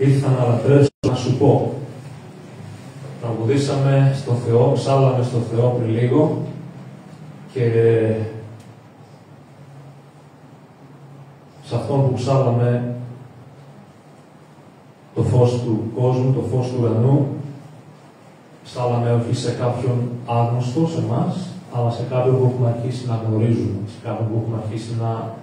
Ήρθα να λατρέψω, να σου πω. Τραγουδήσαμε στο Θεό, ψάλαμε στο Θεό πριν λίγο και σε αυτόν που ψάλαμε το φως του κόσμου, το φως του ουρανού, ψάλαμε όχι σε κάποιον άγνωστο σε εμάς, αλλά σε κάποιον που έχουμε αρχίσει να γνωρίζουμε, σε κάποιον που έχουμε αρχίσει να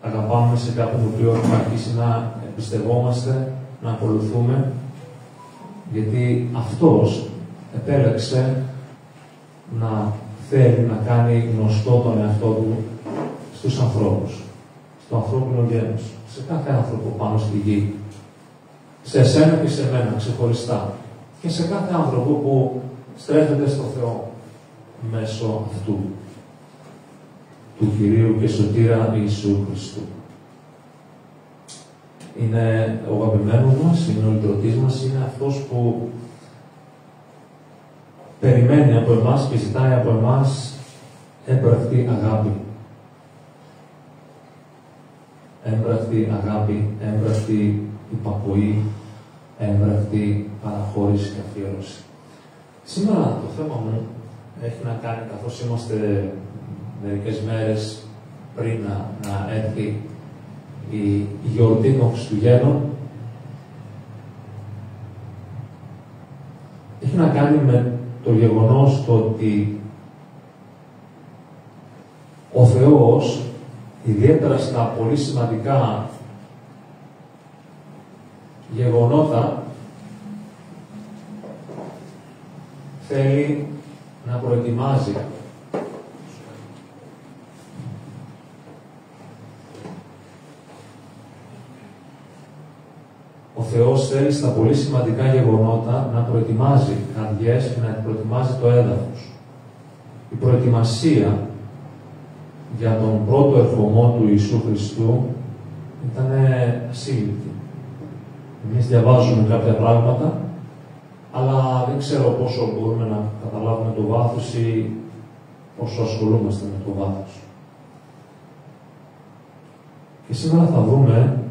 αγαπάμε, σε κάποιον που έχουμε αρχίσει να εμπιστευόμαστε, να ακολουθούμε, γιατί αυτός επέλεξε να θέλει να κάνει γνωστό τον εαυτό του στους ανθρώπους, στο ανθρώπινο γένος, σε κάθε άνθρωπο πάνω στη γη, σε εσένα και σε μένα ξεχωριστά και σε κάθε άνθρωπο που στρέφεται στο Θεό μέσω αυτού του Κυρίου και Σωτήρα Ιησού Χριστού. Είναι ο αγαπημένος μας, είναι ο λυτρωτής μας, είναι αυτός που περιμένει από εμάς και ζητάει από εμάς έμπρακτη αγάπη. Έμπρακτη αγάπη, έμπρακτη υπακοή, έμπρακτη παραχώρηση και αφιέρωση. Σήμερα το θέμα μου έχει να κάνει, καθώς είμαστε μερικές μέρες πριν να έρθει η γιορτή των Χριστουγέννων, έχει να κάνει με το γεγονός το ότι ο Θεός, ιδιαίτερα στα πολύ σημαντικά γεγονότα, θέλει να προετοιμάζει ο Θεός θέλει στα πολύ σημαντικά γεγονότα να προετοιμάζει καρδιές και να προετοιμάζει το έδαφος. Η προετοιμασία για τον πρώτο ερχομό του Ιησού Χριστού ήταν ασύλληπτη. Εμείς διαβάζουμε κάποια πράγματα, αλλά δεν ξέρω πόσο μπορούμε να καταλάβουμε το βάθος ή πόσο ασχολούμαστε με το βάθος. Και σήμερα θα δούμε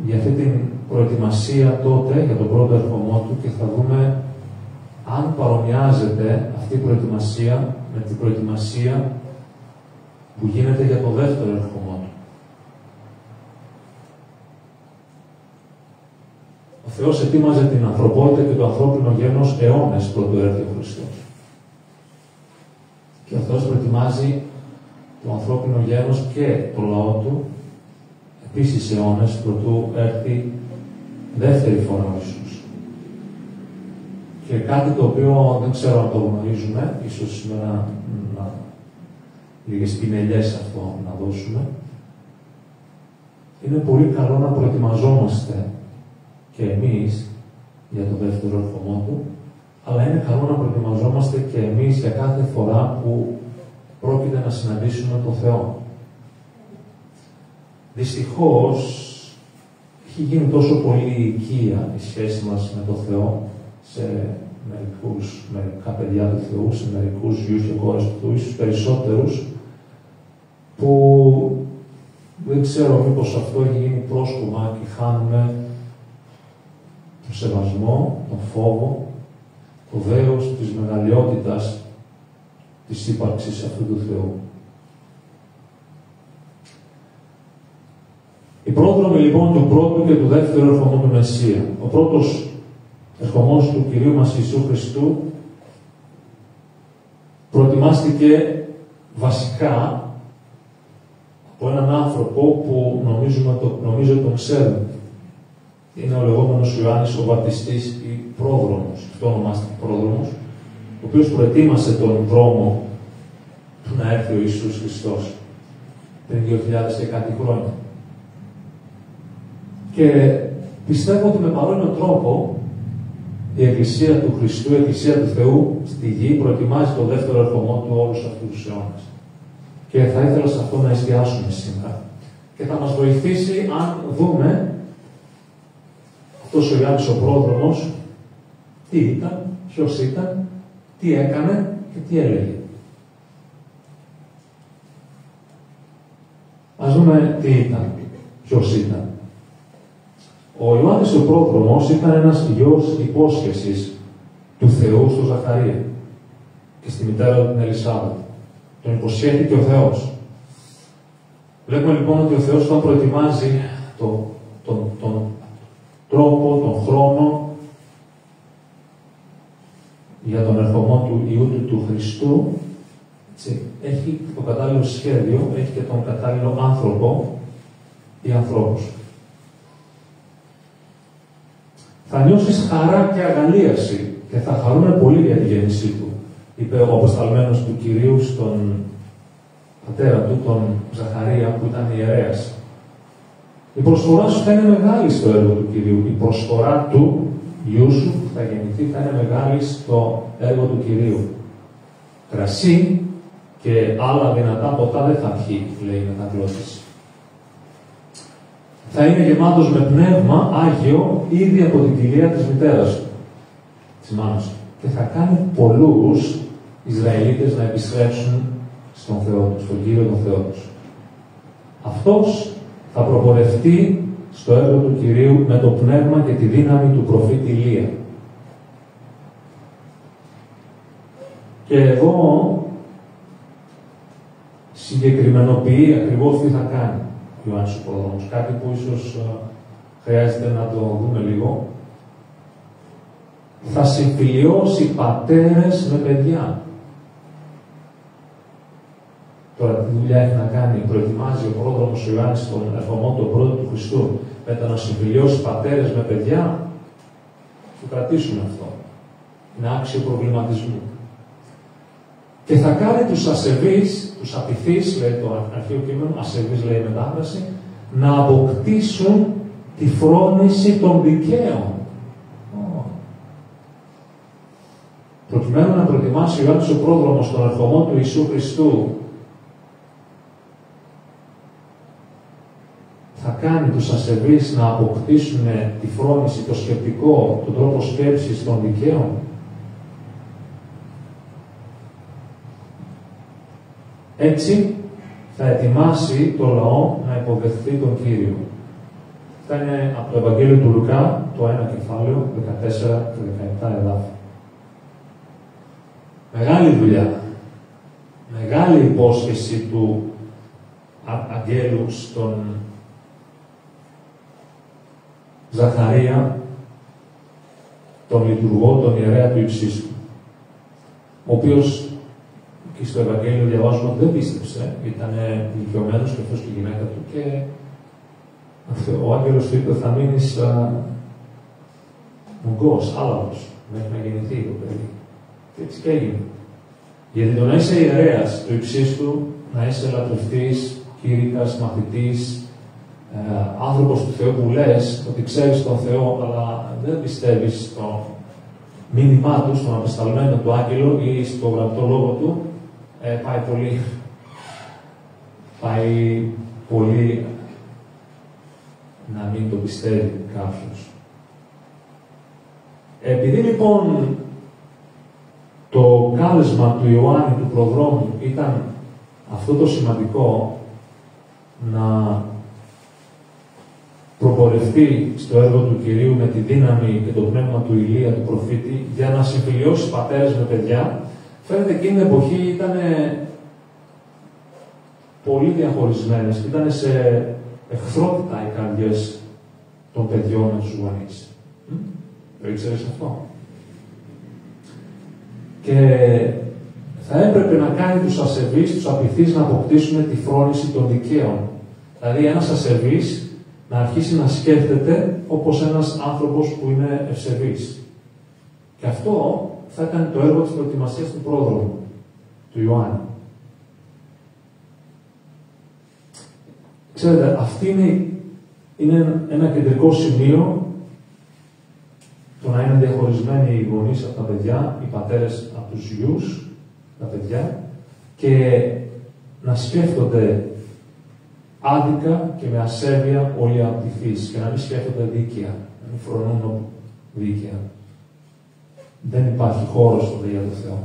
για αυτή την προετοιμασία τότε, για τον πρώτο ερχομό του, και θα δούμε αν παρομοιάζεται αυτή η προετοιμασία με την προετοιμασία που γίνεται για το δεύτερο ερχομό του. Ο Θεός ετοίμαζε την ανθρωπότητα και το ανθρώπινο γένος αιώνες πρωτού έρθει ο Χριστός. Και ο Θεός προετοιμάζει το ανθρώπινο γένος και το λαό του επίσης αιώνες πρωτού έρθει δεύτερη φορά ο Ιησούς. Και κάτι το οποίο δεν ξέρω αν το γνωρίζουμε, ίσως σήμερα λίγες πινελιές αυτό να δώσουμε, είναι πολύ καλό να προετοιμαζόμαστε και εμείς για το δεύτερο ερχομό του, αλλά είναι καλό να προετοιμαζόμαστε και εμείς για κάθε φορά που πρόκειται να συναντήσουμε τον Θεό. Δυστυχώς, έχει γίνει τόσο πολύ οικία η σχέση μας με τον Θεό σε μερικά παιδιά του Θεού, σε μερικούς γιους και κόρες του Θεού, ίσως περισσότερους, που δεν ξέρω μήπως αυτό έχει γίνει πρόσκομα και χάνουμε τον σεβασμό, τον φόβο, το δέος της μεγαλειότητας της ύπαρξης αυτού του Θεού. Η πρόδρομη λοιπόν του πρώτου και του δεύτερου ερχομού του Μεσσία. Ο πρώτος ερχομός του Κυρίου μας Ιησού Χριστού προετοιμάστηκε βασικά από έναν άνθρωπο που νομίζω τον ξέρουμε. Είναι ο λεγόμενος Ιωάννης ο Βαπτιστής ή πρόδρομος. Αυτό ονομάστηκε πρόδρομος, ο οποίος προετοίμασε τον δρόμο του να έρθει ο Ιησούς Χριστός πριν 2.000 και κάτι χρόνια. Και πιστεύω ότι με παρόμοιο τρόπο η Εκκλησία του Χριστού, η Εκκλησία του Θεού στη γη προετοιμάζει το δεύτερο ερχομό του όλους αυτούς τους αιώνες. Και θα ήθελα σε αυτό να εστιάσουμε σήμερα. Και θα μας βοηθήσει αν δούμε αυτός ο Ιωάννης ο πρόδρομος τι ήταν, ποιος ήταν, τι έκανε και τι έλεγε. Ας δούμε τι ήταν. ποιος ήταν. Ο Ιωάννης ο Πρόδρομος ήταν ένας γιος υπόσχεσης του Θεού στον Ζαχαρία και στη μητέρα του την Ελισάβετ. Τον υποσχέθηκε ο Θεός. Βλέπουμε λοιπόν ότι ο Θεός τον προετοιμάζει τον τρόπο, τον χρόνο για τον ερχομό του Υιού του Χριστού. Έτσι, έχει το κατάλληλο σχέδιο, έχει και τον κατάλληλο άνθρωπο ή ανθρώπους. Θα νιώσεις χαρά και αγαλίαση και θα χαρούν πολύ για τη γέννησή του, είπε ο αποσταλμένος του Κυρίου στον πατέρα του, τον Ζαχαρία, που ήταν ιερέας. Η προσφορά σου θα είναι μεγάλη στο έργο του Κυρίου. Η προσφορά του γιού σου που θα γεννηθεί θα είναι μεγάλη στο έργο του Κυρίου. Κρασί και άλλα δυνατά ποτά δεν θα πιει, λέει η μεταγλώτηση. Θα είναι γεμάτος με πνεύμα Άγιο ήδη από την κοιλία της μητέρας του, της μάνας του. Και θα κάνει πολλούς Ισραηλίτες να επιστρέψουν στον Θεό τους, στον Κύριο τον Θεό τους. Αυτός θα προπορευτεί στο έργο του Κυρίου με το πνεύμα και τη δύναμη του προφήτη Ηλία. Και εδώ συγκεκριμενοποιεί ακριβώς τι θα κάνει ο Ιωάννης ο Πρόδρομος. Κάτι που ίσως χρειάζεται να το δούμε λίγο. Θα συμφιλιώσει πατέρες με παιδιά. Τώρα, τι δουλειά έχει να κάνει, προετοιμάζει ο Πρόδρομος ο Ιωάννης τον ερχομό τον πρώτο του Χριστού με το να συμφιλιώσει πατέρες με παιδιά. Το κρατήσουμε αυτό. Είναι άξιο προβληματισμού. Και θα κάνει τους ασεβείς, τους απειθείς, λέει το αρχαίο κείμενο, ασεβείς λέει η μετάφραση, να αποκτήσουν τη φρόνηση των δικαίων. Προκειμένου να προετοιμάσει ο Ιωάννης ο Πρόδρομος τον ερχομό του Ιησού Χριστού, θα κάνει τους ασεβείς να αποκτήσουν τη φρόνηση, το σκεπτικό, τον τρόπο σκέψης των δικαίων. Έτσι θα ετοιμάσει το λαό να υποδεχθεί τον Κύριο. Αυτά είναι από το Ευαγγέλιο του Λουκά, το 1 κεφάλαιο, 14 και 17 εδάφια. Μεγάλη δουλειά. Μεγάλη υπόσχεση του αγγέλου στον Ζαχαρία, τον λειτουργό, τον ιερέα του Υψίστου, ο οποίος και στο Ευαγγέλιο διαβάζουμε ότι δεν πίστεψε, ήταν ηλικιωμένος και αυτός και η γυναίκα του και ο άγγελος του είπε θα μείνεις μουγκός, άλαβος, μέχρι να γεννηθεί το παιδί. Και έτσι και έγινε. Γιατί το να είσαι ιερέας του Υψίστου, να είσαι λατρευτής, κήρυκας, μαθητής, άνθρωπος του Θεού που λες ότι ξέρεις τον Θεό, αλλά δεν πιστεύεις στο μήνυμά του, στον απεσταλμένο του άγγελο ή στο γραπτό λόγο του, πάει πολύ να μην το πιστεύει κάποιος. Επειδή λοιπόν το κάλεσμα του Ιωάννη του Προδρόμου ήταν αυτό το σημαντικό, να προπορευτεί στο έργο του Κυρίου με τη δύναμη και το πνεύμα του Ηλία, του προφήτη, για να συμφιλιώσει πατέρες με παιδιά, φαίνεται εκείνη την εποχή ήταν πολύ διαχωρισμένες, ήταν σε εχθρότητα οι καρδιές των παιδιών με τους γονείς. Το ήξερες αυτό? Και θα έπρεπε να κάνει τους ασεβείς, τους απειθείς να αποκτήσουν τη φρόνηση των δικαίων. Δηλαδή ένας ασεβής να αρχίσει να σκέφτεται όπως ένας άνθρωπος που είναι ευσεβής. Και αυτό θα ήταν το έργο της προετοιμασίας του πρόδρομου, του Ιωάννη. Ξέρετε, αυτή είναι ένα κεντρικό σημείο, το να είναι διαχωρισμένοι οι γονείς από τα παιδιά, οι πατέρες από τους γιους, τα παιδιά, και να σκέφτονται άδικα και με ασέβεια όλοι από τη φύση και να μην σκέφτονται δίκαια, να μην φρονούν δίκαια. Δεν υπάρχει χώρος τότε για το Θεό.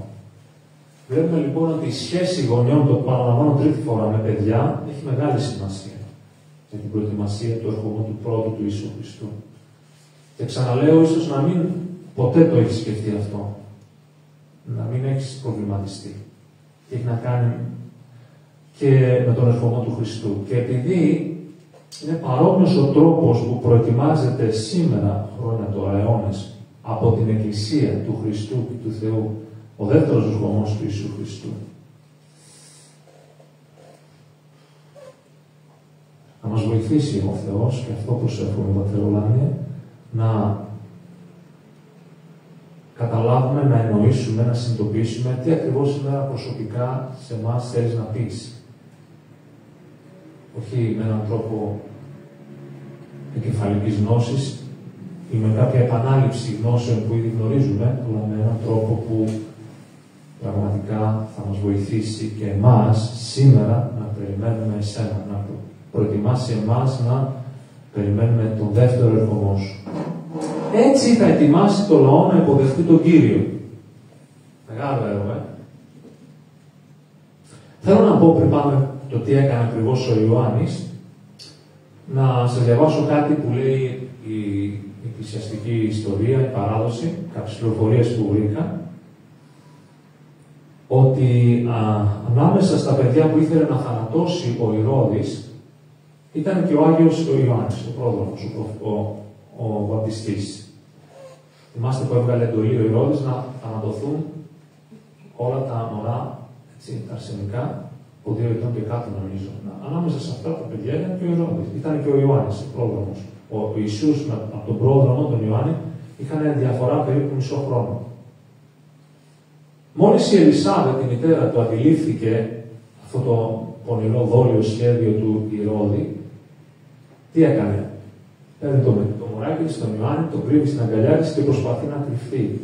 Βλέπουμε λοιπόν ότι η σχέση γονιών, το παραλαμβάνω τρίτη φορά, με παιδιά έχει μεγάλη σημασία. για την προετοιμασία του ερχομού του πρώτου του Ιησού Χριστού. Και ξαναλέω, ίσως να μην ποτέ το έχεις σκεφτεί αυτό. Να μην έχεις προβληματιστεί. Και έχει να κάνει και με τον ερχομό του Χριστού. Και επειδή είναι παρόμοιος ο τρόπος που προετοιμάζεται σήμερα, χρόνια τώρα, αιώνες, από την Εκκλησία του Χριστού και του Θεού, ο δεύτερος ερχομός του Ιησού Χριστού. Να μας βοηθήσει ο Θεός, και αυτό προσεύχομαι, Πατρέ Ουλάνιε, να καταλάβουμε, να εννοήσουμε, να συνειδητοποιήσουμε τι ακριβώς σήμερα προσωπικά σε εμάς θέλεις να πεις. Όχι με έναν τρόπο εγκεφαλικής γνώσης ή με κάποια επανάληψη γνώσεων που ήδη γνωρίζουμε, αλλά με έναν τρόπο που πραγματικά θα μας βοηθήσει και εμάς σήμερα να περιμένουμε εσένα, να προετοιμάσει εμάς να περιμένουμε τον δεύτερο ερχομό σου. Έτσι θα ετοιμάσει το λαό να υποδεχτεί τον Κύριο. Μεγάλο έργο, Θέλω να πω πριν πάμε το τι έκανε ακριβώς ο Ιωάννης, να σας διαβάσω κάτι που λέει η εκκλησιαστική ιστορία, η παράδοση, κάποιες πληροφορίες που βρήκα, ότι ανάμεσα στα παιδιά που ήθελε να θανατώσει ο Ηρώδης ήταν και ο Άγιος ο Ιωάννης, ο πρόδρομος, ο βαπτιστής. Θυμάστε που έβγαλε εντολή ο Ηρώδης να θανατωθούν όλα τα μωρά, τα αρσενικά, από 2 ετών και κάτω νομίζω. Ανάμεσα σε αυτά τα παιδιά ήταν και ο Ηρώδης. Ήταν και ο Ιωάννης, ο πρόδρομος. Ο Ιησούς από τον πρόδρομο, τον Ιωάννη, είχαν διαφορά περίπου μισό χρόνο. Μόλις η Ελισάβετ, η μητέρα του, αντιλήφθηκε αυτό το πονηρό δόλιο σχέδιο του Ηρώδη, τι έκανε? Παίρνει το μωράκι της, τον Ιωάννη, το κρύβει στην αγκαλιά της και προσπαθεί να κρυφτεί.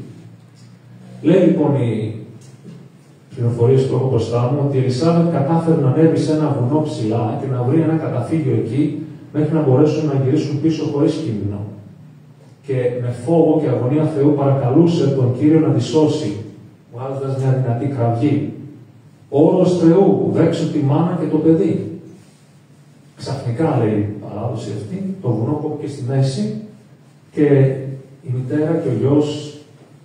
Λέει λοιπόν οι πληροφορίες που έχω μπροστά μου ότι η Ελισάβετ κατάφερε να ανέβει σε ένα βουνό ψηλά και να βρει ένα καταφύγιο εκεί μέχρι να μπορέσουν να γυρίσουν πίσω χωρίς κίνδυνο. Και με φόβο και αγωνία Θεού παρακαλούσε τον Κύριο να τη σώσει, βγάζοντας μια δυνατή κραυγή. Όρος Θεού, δέξου τη μάνα και το παιδί. Ξαφνικά, λέει η παράδοση αυτή, το βουνό κόπηκε στη μέση και η μητέρα και ο γιος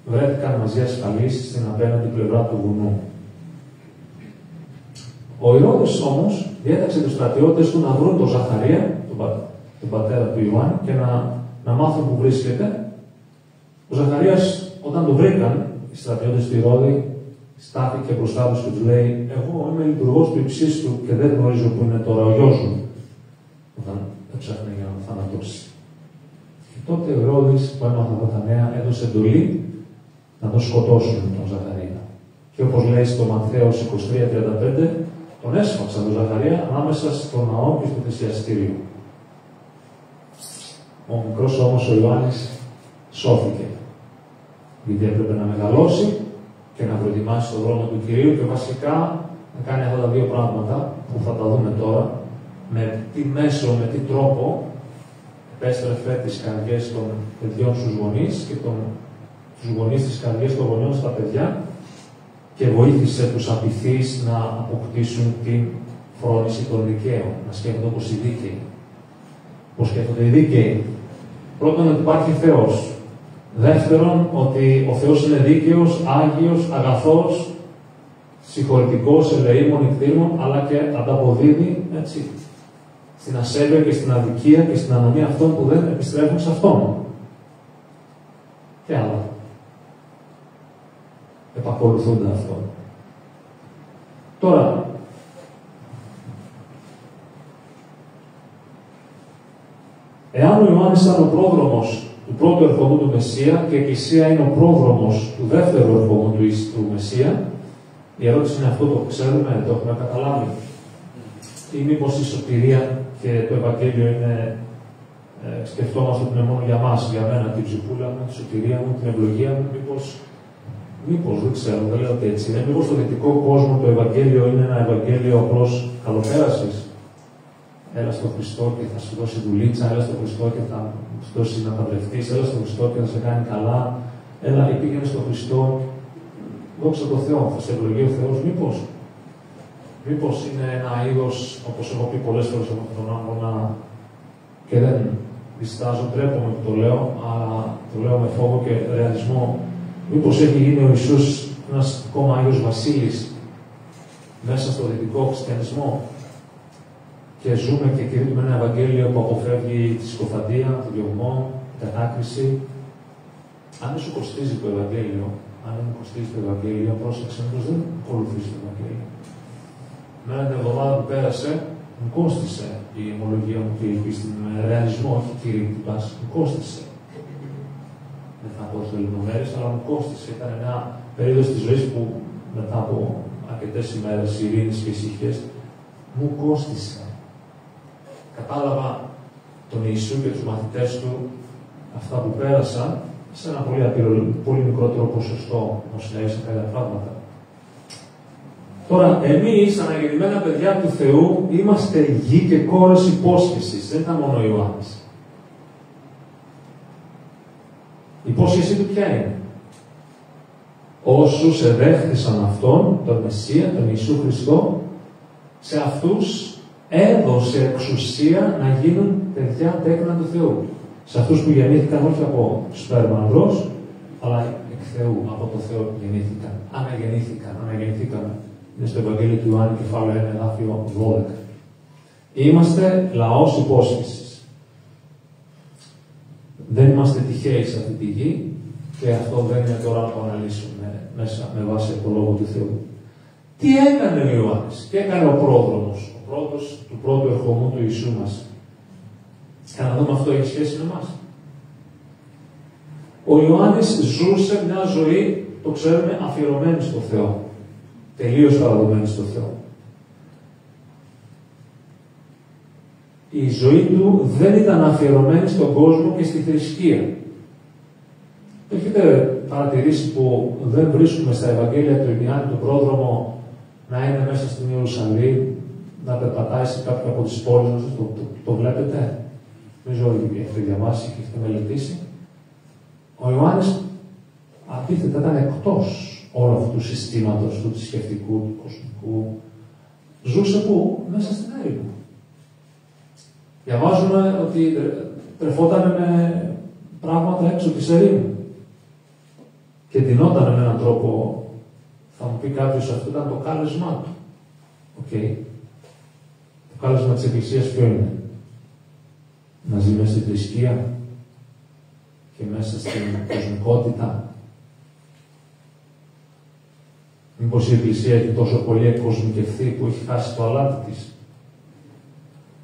βρέθηκαν μαζί ασφαλείς στην απέναντι πλευρά του βουνού. Ο Ηρώδης όμως διέταξε τους στρατιώτες του να βρουν τον Ζαχαρία, τον πατέρα του Ιωάννη, και να μάθουν που βρίσκεται. Ο Ζαχαρίας, όταν το βρήκαν, οι στρατιώτες του Ηρώδη, στάθηκε μπροστά τους και τους λέει: εγώ είμαι λειτουργός του υψίστου και δεν γνωρίζω που είναι τώρα ο γιος μου. Όταν έψαχνε για να θανατώσει. Και τότε ο Ηρώδης, που έμαθα αυτά τα νέα, έδωσε εντολή να τον σκοτώσουν τον Ζαχαρία. Και όπως λέει στο Ματθαίος 23:35, τον έσφαξαν τον Ζαχαρία ανάμεσα στο ναό και στο θυσιαστήριο. Ο μικρός όμως ο Ιωάννης σώθηκε. Γιατί έπρεπε να μεγαλώσει και να προετοιμάσει τον δρόμο του Κυρίου και βασικά να κάνει αυτά τα δύο πράγματα που θα τα δούμε τώρα, με τι μέσο, με τι τρόπο επέστρεφε τις καρδιές των παιδιών στους γονείς και τους γονείς τις καρδιές των γονιών στα παιδιά και βοήθησε τους απειθείς να αποκτήσουν την φρόνηση των δικαίων, να σκέφτονται όπως οι δίκαιοι. Πώς σκέφτονται οι δίκαιοι? Πρώτον, ότι υπάρχει Θεός. Δεύτερον, ότι ο Θεός είναι δίκαιος, άγιος, αγαθός, συγχωρητικός, ελεήμων, εκτίμων, αλλά και ανταποδίδει, έτσι, στην ασέβεια και στην αδικία και στην ανομία αυτών που δεν επιστρέφουν σε Αυτόν. Και άλλα. Επακολουθούνται αυτό. Τώρα, εάν ο Ιωάννης ήταν ο πρόδρομος του πρώτου ερχομού του Μεσσία και η Εκκλησία είναι ο πρόδρομος του δεύτερου ερχομού του Μεσσία, η ερώτηση είναι αυτό: το ξέρουμε, το έχουμε καταλάβει? Ή μήπως η σωτηρία και το Ευαγγέλιο είναι, σκεφτόμαστε ότι είναι μόνο για μας, για μένα, την ψυχούλα μου, τη σωτηρία μου, την ευλογία μου? Μήπως, δεν ξέρω, δεν λέω ότι έτσι είναι. Μήπως στο δυτικό κόσμο το Ευαγγέλιο είναι ένα Ευαγγέλιο απλώς καλοπέρασης? Έλα στον Χριστό και θα σου δώσει δουλίτσα, έλα στον Χριστό και θα σου δώσει να παντρευτείς, έλα στον Χριστό και θα σε κάνει καλά, έλα ή πήγαινε στον Χριστό, δόξα τω Θεώ, θα σε ευλογεί ο Θεός? Μήπως είναι ένα είδος, όπως έχω πει πολλές φορές από τον άγχο, και δεν διστάζω, τρέπομαι που το λέω, αλλά το λέω με φόβο και ρεαλισμό. Μήπως έχει γίνει ο Ιησούς ένας ακόμα Άγιος Βασίλης μέσα στο δυτικό χριστιανισμό και ζούμε και κηρύττουμε ένα Ευαγγέλιο που αποφεύγει τη συκοφαντία, το διωγμό, την κατάκριση. Αν δεν σου κοστίζει το Ευαγγέλιο, αν δεν μου κοστίζει το Ευαγγέλιο, πρόσεξε, μήπως δεν ακολουθείς το Ευαγγέλιο. Μένα την εβδομάδα που πέρασε, μου κόστησε η ομολογία μου και η πίστη μου με ρεαλισμό, όχι κηρύττοντας, μου κόστησε. Δεν θα πω σε λεπτομέρειες, αλλά μου κόστησε. Ήταν μια περίοδος της ζωής που μετά από αρκετές ημέρες ειρήνης και ησυχίας, μου κόστησε. Κατάλαβα τον Ιησού και τους μαθητές του αυτά που πέρασαν σε ένα πολύ μικρότερο ποσοστό, όπως λέει, σε κάποια πράγματα. Τώρα, εμείς, αναγεννημένα παιδιά του Θεού, είμαστε γη και κόρες υπόσχεσης. Δεν ήταν μόνο ο Ιωάννης. Η υπόσχεσή του ποια είναι? Όσους εδέχθησαν Αυτόν, τον Μεσσία, τον Ιησού Χριστό, σε αυτούς έδωσε εξουσία να γίνουν παιδιά τέκνα του Θεού. Σε αυτούς που γεννήθηκαν όχι από σπέρμα ανδρός, αλλά εκ Θεού, από το Θεό γεννήθηκαν. Αναγεννηθήκαμε. Είναι στο Ευαγγέλιο του Ιωάννη, κεφάλαιο 1, εδάφιο 12. Είμαστε λαός υπόσχεσης. Δεν είμαστε τυχαίοι σε αυτή τη γη και αυτό δεν είναι τώρα να το αναλύσουμε μέσα με βάση το Λόγο του Θεού. Τι έκανε ο Ιωάννης, τι έκανε ο πρόδρομος, ο πρώτος του πρώτου ερχομού του Ιησού μας. Για να δούμε αυτό έχει σχέση με εμάς. Ο Ιωάννης ζούσε μια ζωή, το ξέρουμε, αφιερωμένη στο Θεό. Τελείως παραδομένη στο Θεό. Η ζωή του δεν ήταν αφιερωμένη στον κόσμο και στη θρησκεία. Το έχετε παρατηρήσει που δεν βρίσκουμε στα Ευαγγέλια του Ιωάννη τον πρόδρομο να είναι μέσα στην Ιερουσαλήμ, να περπατάει σε κάποια από τις πόλεις μας, το βλέπετε? Νομίζω ότι έχετε διαβάσει και έχετε μελετήσει. Ο Ιωάννης αντίθετα ήταν εκτός όλου αυτού του συστήματος, του θρησκευτικού, του κοσμικού. Ζούσε πού? Μέσα στην έρημο. Διαβάζουμε ότι τρεφόταν με πράγματα έξω της ερήμου. Και ντυνόταν με έναν τρόπο, θα μου πει κάποιος, αυτό ήταν το κάλεσμά του. Okay. Το κάλεσμα της Εκκλησίας ποιο είναι? Να ζει μέσα στη θρησκεία και μέσα στην κοσμικότητα. Μήπως η Εκκλησία έχει τόσο πολύ εκκοσμικευθεί που έχει χάσει το αλάτι της?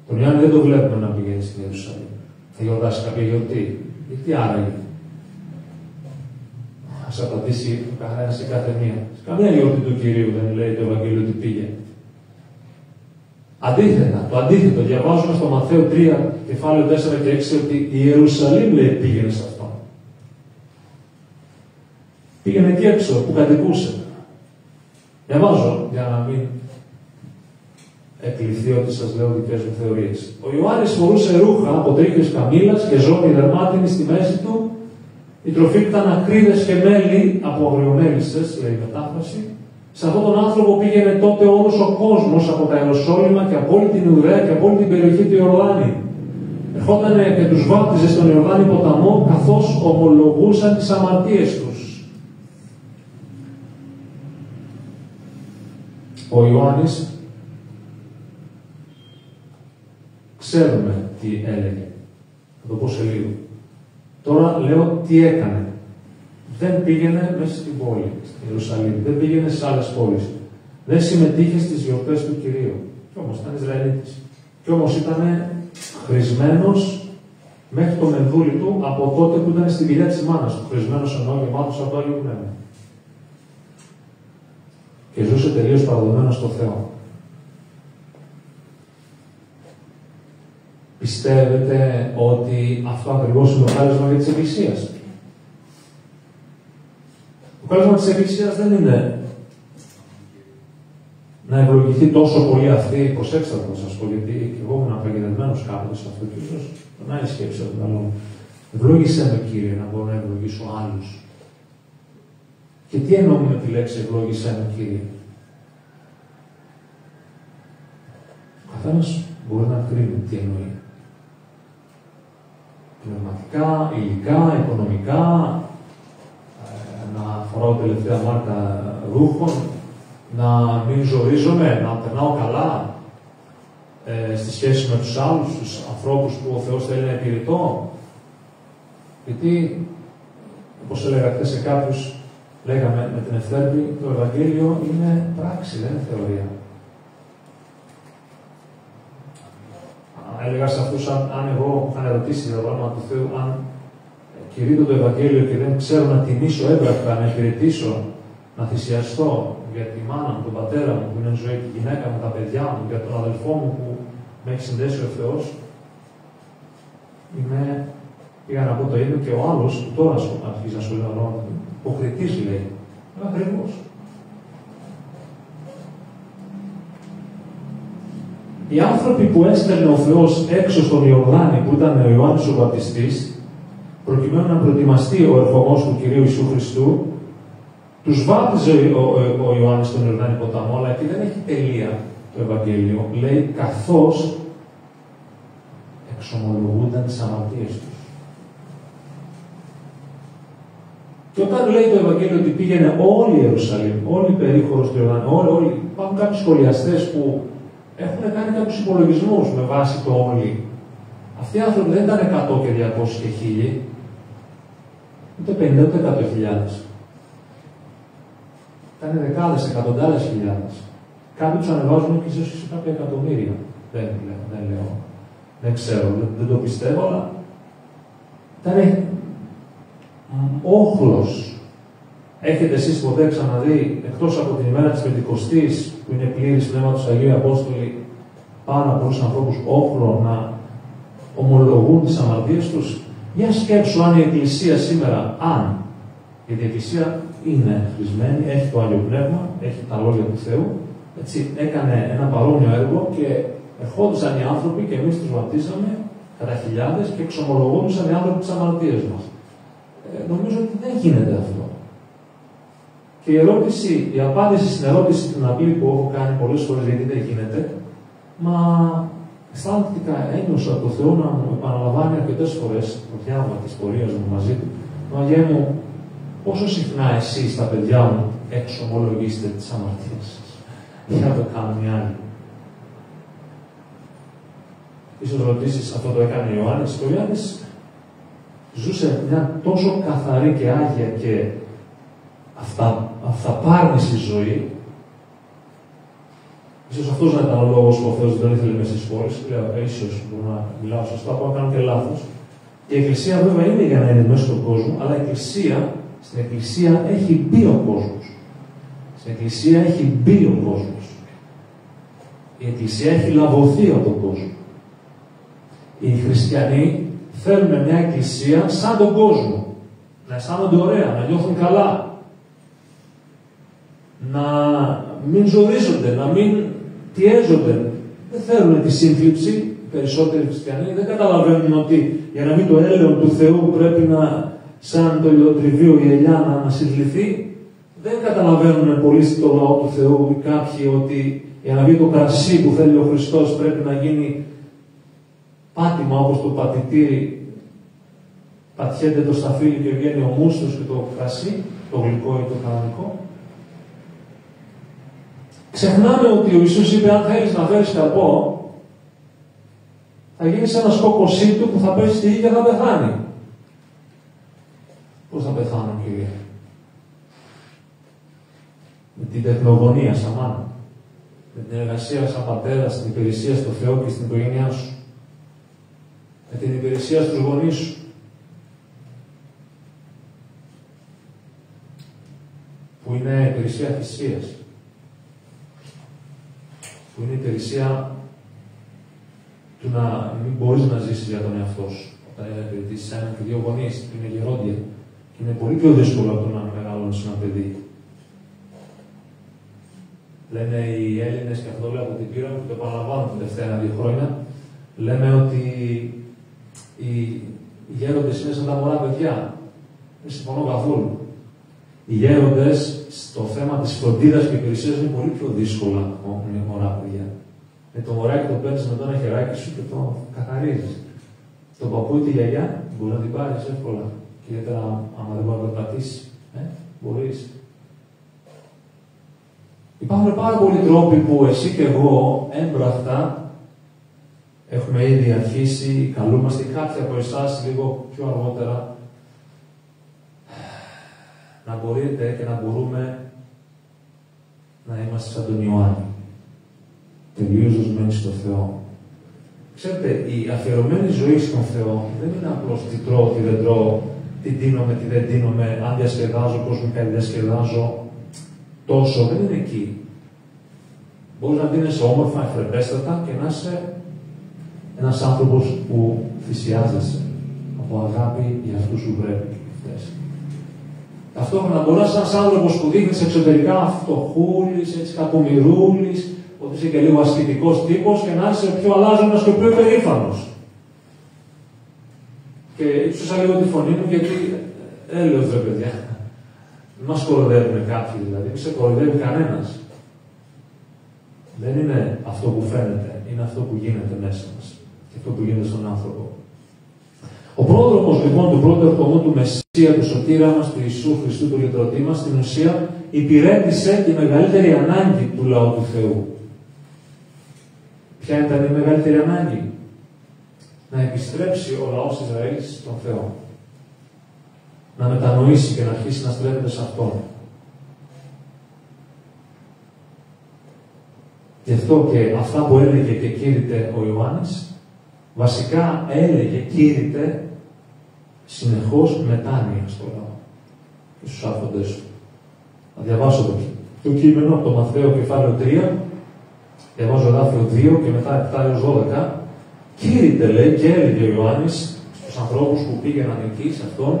Τον Ιωάννη δεν το βλέπουμε να πηγαίνει στην Ιερουσαλήμ. Θα γιορτάσει κάποια γιορτή. Γιατί άραγε? Ας απαντήσει ο καθένας σε κάθε μία. Σε καμία γιορτή του Κυρίου δεν λέει το Ευαγγέλιο ότι πήγε. Αντίθετα, το αντίθετο, διαβάζουμε στο Ματθαίο 3, κεφάλαιο 4 και 6, ότι η Ιερουσαλήμ λέει πήγαινε σε αυτό. Πήγαινε εκεί έξω που κατοικούσε. Διαβάζω για να μην εκλειφθεί ότι σας λέω δικές μου θεωρίες. Ο Ιωάννης φορούσε ρούχα από τρίχες καμήλας και ζώνη δερμάτινη στη μέση του. Η τροφή του ήταν ακρίδες και μέλι από αγριομέλισσες, λέει η μετάφραση. Σε αυτόν τον άνθρωπο πήγαινε τότε όλος ο κόσμος από τα Ιεροσόλυμα και από όλη την Ιουδαία και από όλη την περιοχή του Ιορδάνη. Ερχότανε και τους βάπτιζε στον Ιορδάνη ποταμό, καθώς ομολογούσαν τις αμαρτίες τους. Ο Ιωάννης ξέρουμε τι έλεγε. Θα το πω σε λίγο. Τώρα λέω τι έκανε. Δεν πήγαινε μέσα στην πόλη, στην Ιερουσαλήμ. Δεν πήγαινε σε άλλες πόλεις. Δεν συμμετείχε στις γιορτές του Κυρίου. Κι όμως ήταν Ισραηλίτης. Κι όμως ήταν χρησμένος μέχρι το μενδούλι του από τότε που ήταν στη κοιλιά της μάνας του. Χρησμένος εννοώ γεμάτος από το Άγιο Πνεύμα. Και ζούσε τελείως παραδομένος στο Θεό. Πιστεύετε ότι αυτό ακριβώς είναι το κάλεσμα για της Εκκλησίας? Το κάλεσμα της Εκκλησίας δεν είναι να ευλογηθεί τόσο πολύ αυτή, προσέξτε να σας πω, γιατί και εγώ ήμουν απαγγελμένος κάποτε σε αυτό και ίσως δεν άλλη σκέψη από την άλλο. Ευλόγησέ με, Κύριε, να μπορώ να ευλογήσω άλλους. Και τι εννοούμε με τη λέξη ευλόγησέ με, Κύριε? Ο καθένας μπορεί να κρίνει τι εννοεί. πνευματικά, υλικά, οικονομικά, να φοράω τελευταία μάρκα ρούχων, να μην ζορίζομαι, να περνάω καλά στη σχέση με τους άλλους, τους ανθρώπους που ο Θεός θέλει να υπηρετώ. Γιατί, όπως έλεγα χθες σε κάποιους, λέγαμε με την Ευθέρπη, το Ευαγγέλιο είναι πράξη, δεν είναι θεωρία. Έλεγα σε αυτούς, αν εγώ είχαν ερωτήσει για το όνομα του Θεού, αν κηρύττω το Ευαγγέλιο και δεν ξέρω να τιμήσω έμπρακτα, να υπηρετήσω, να θυσιαστώ για τη μάνα μου, τον πατέρα μου που είναι ζωή, τη γυναίκα μου, τα παιδιά μου, για τον αδελφό μου που με έχει συνδέσει ο Θεός, πήγα να πω το ίδιο και ο άλλος που τώρα αρχίζει να σχολεί το όνομα του, υποκριτής λέει. Ακριβώς. Οι άνθρωποι που έστελνε ο Θεός έξω στον Ιορδάνη, που ήταν ο Ιωάννης ο Βαπτιστής, προκειμένου να προετοιμαστεί ο ερχομός του Κυρίου Ιησού Χριστού, τους βάπτιζε ο Ιωάννης στον Ιορδάνη ποταμό, αλλά εκεί δεν έχει τελεία το Ευαγγέλιο. Λέει, καθώς εξομολογούνταν τις αμαρτίες τους. Και όταν λέει το Ευαγγέλιο ότι πήγαινε όλη η Ιερουσαλήμ, όλη η περίχωρος του Ιορδάνη, υπάρχουν κάποιοι σχολιαστές που έχουν κάνει κάποιους υπολογισμούς με βάση το όλοι. Αυτοί οι άνθρωποι δεν ήταν 100 και 200 και 1000, ούτε 50 ούτε 100.000. Ήταν δεκάδες, εκατοντάδες χιλιάδες. Κάποιοι τους ανεβάζουν και ίσως κάποια εκατομμύρια. Δεν λέω. Δεν ξέρω, δεν το πιστεύω, αλλά ήταν όχλος. Έχετε εσείς ποτέ ξαναδεί, εκτός από την ημέρα της Πεντηκοστής, που είναι πλήρης Πνεύματος Αγίου Απόστολοι, πάνω από τους ανθρώπους όχλο να ομολογούν τις αμαρτίες τους? Για σκέψου αν η Εκκλησία σήμερα, γιατί η Εκκλησία είναι χρησμένη, έχει το Άγιο Πνεύμα, έχει τα λόγια του Θεού, έτσι, έκανε ένα παρόμοιο έργο και ερχόντουσαν οι άνθρωποι και εμείς τους βαπτίζαμε κατά χιλιάδες και εξομολογούντουσαν οι άνθρωποι τις αμαρτίες μας. Νομίζω ότι δεν γίνεται αυτό. Και η απάντηση στην ερώτηση την απλή που έχω κάνει πολλές φορές γιατί δεν γίνεται, μα αισθάνθηκα, ένιωσα το Θεό να μου επαναλαμβάνει αρκετές φορές το διάβα της πορείας μου μαζί του. Αγιέ μου, πόσο συχνά εσείς τα παιδιά μου εξομολογήστε τις αμαρτίες σας? Για να το κάνουν οι άλλοι. Ίσως ρωτήσεις, αυτό το έκανε ο Ιωάννης. Ο Ιωάννης ζούσε μια τόσο καθαρή και άγια και αυταπάρνηση ζωή. Ίσως αυτός να ήταν ο λόγος που ο Θεός δεν τον ήθελε μέσα στις πόλεις. Λέω, ίσως μπορώ να μιλάω σωστά, μπορώ να κάνω και λάθος. Η Εκκλησία βέβαια είναι για να είναι μέσα στον κόσμο, αλλά στην Εκκλησία έχει μπει ο κόσμος. Στην Εκκλησία έχει μπει ο κόσμος. Η Εκκλησία έχει λαβωθεί από τον κόσμο. Οι χριστιανοί θέλουν μια Εκκλησία σαν τον κόσμο. Να αισθάνονται ωραία, να νιώθουν καλά. Να μην ζορίζονται, να μην πιέζονται. Δεν θέλουν τη σύμφληψη. Οι περισσότεροι χριστιανοί δεν καταλαβαίνουν ότι για να μην το έλεον του Θεού πρέπει να, σαν το υδροτριβείο η ελιά, να ανασυντληθεί. Δεν καταλαβαίνουν πολύ στο λαό του Θεού οι κάποιοι ότι για να βγει το κρασί που θέλει ο Χριστός πρέπει να γίνει πάτημα όπως το πατητήρι. Πατιέται το σταφύλι και βγαίνει ο μούστος και το κρασί, το γλυκό ή το κανονικό. Ξεχνάμε ότι ο Ιησούς είπε: αν θέλεις να φέρεις καρπό, θα γίνεις ένας κοκοσίτου που θα πέσει στη γη και θα πεθάνει. Πώς θα πεθάνω, Κύριε? Με την τεχνογωνία σαν μάνα. Με την εργασία σαν πατέρα, στην υπηρεσία στο Θεό και στην οικογένειά σου. Με την υπηρεσία στους γονείς σου. Που είναι υπηρεσία θυσίας. Που είναι υπηρεσία του να μην μπορείς να ζήσεις για τον εαυτό σου. Όταν υπηρετήσεις έναν και δύο γονείς, που είναι γερόντια. Και είναι πολύ πιο δύσκολο από το να μεγαλώνεις ένα παιδί. Λένε οι Έλληνες, και αυτό λέω από την πείρα μου, και το επαναλαμβάνω τα τελευταία 2 χρόνια, λέμε ότι οι γέροντες είναι σαν τα μωρά παιδιά. Δεν συμφωνώ καθόλου. Οι γέροντες στο θέμα της φροντίδας και υπηρεσίας είναι πολύ πιο δύσκολα από μωρά παιδιά. Με το μωράκι το παίρνεις με το ένα χεράκι σου και το καθαρίζεις. τον παππού ή τη γιαγιά μπορεί να την πάρεις εύκολα. Και ιδιαίτερα άμα δεν μπορεί να περπατήσει. Μπορείς. Υπάρχουν πάρα πολλοί τρόποι που εσύ και εγώ έμπρακτα έχουμε ήδη αρχίσει, καλούμαστε κάποιοι από εσάς λίγο πιο αργότερα να μπορείτε και να μπορούμε να είμαστε σαν τον Ιωάννη. Τελείως δοσμένοι στο Θεό. Ξέρετε, η αφιερωμένη ζωή στον Θεό δεν είναι απλώς τι τρώω, τι δεν τρώω, τι δίνομαι, τι δεν δίνομαι, αν διασκεδάζω, κοσμικά τι διασκεδάζω. Τόσο δεν είναι εκεί. Μπορείς να δίνεσαι όμορφα, ευπρεπέστατα και να είσαι ένας άνθρωπος που θυσιάζεσαι από αγάπη για αυτούς που πρέπει και αυτές. Ταυτόχρονα μπορεί να είσαι ένας άνθρωπος που δείχνεις εξωτερικά φτωχούλης, έτσι κακομοιρούλης, ότι είσαι και λίγο ασκητικός τύπος και να είσαι πιο αλλάζοντας και πιο υπερήφανος. Και ίσως λίγο τη φωνή μου γιατί έλεος ρε παιδιά. Δεν μας κοροϊδεύουν κάποιοι δηλαδή, δεν σε κοροϊδεύει κανένας. Δεν είναι αυτό που φαίνεται, είναι αυτό που γίνεται μέσα μας. Και αυτό που γίνεται στον άνθρωπο. Ο πρόδρομος λοιπόν του πρώτου ερχομού του Μεσσία, του σωτήρα μας, του Ιησού Χριστού, του λυτρωτή μας, στην ουσία υπηρέτησε τη μεγαλύτερη ανάγκη του λαού του Θεού. Ποια ήταν η μεγαλύτερη ανάγκη? Να επιστρέψει ο λαός Ισραήλ στον Θεό. Να μετανοήσει και να αρχίσει να στρέφεται σε Αυτόν. Γι' αυτό και αυτά που έλεγε και κήρυτε ο Ιωάννης, βασικά έλεγε, κήρυτε συνεχώς μετάνοια στο λαό και στους άρχοντες του. Να διαβάσω το κείμενο από το Μαθαίο κεφάλαιο 3, διαβάζω εδάφιο 2 και μετά 7 έως 12. Κήρυτε, λέει, και έλεγε ο Ιωάννης στους ανθρώπους που πήγαιναν εκεί σε Αυτόν,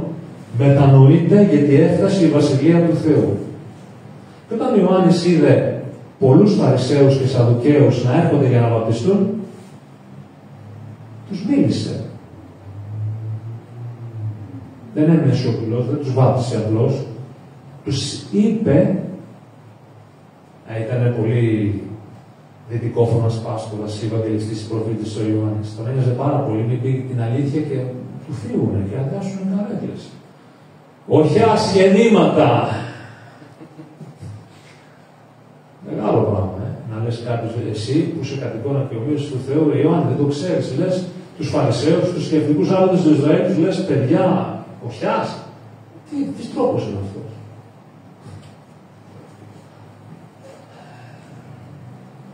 μετανοείτε γιατί έφτασε η Βασιλεία του Θεού. Και όταν ο Ιωάννης είδε πολλούς Φαρισαίους και Σαδουκαίους να έρχονται για να βαπτιστούν, τους μίλησε. Δεν έμεινε σιωπηλός, δεν τους βάπτισε απλώς. Τους είπε, ήταν πολύ δυτικόφωνας πάστορας, ευαγγελιστής, προφήτης ο Ιωάννης. Τον ένοιαζε πάρα πολύ, μην πει την αλήθεια και του φύγουνε και αδειάσουν καρέκλες. Οχιάς γεννήματα! Μεγάλο πράγμα, να λες κάποιος, εσύ που είσαι κατ' εικόνα και ομοίως του Θεού, Ιωάννη, δεν το ξέρεις, λες τους Φαρισαίους, τους σκεπτικούς άρχοντες του Ισραήλ, τους λες παιδιά, οχιάς. Τι τρόπος είναι αυτός?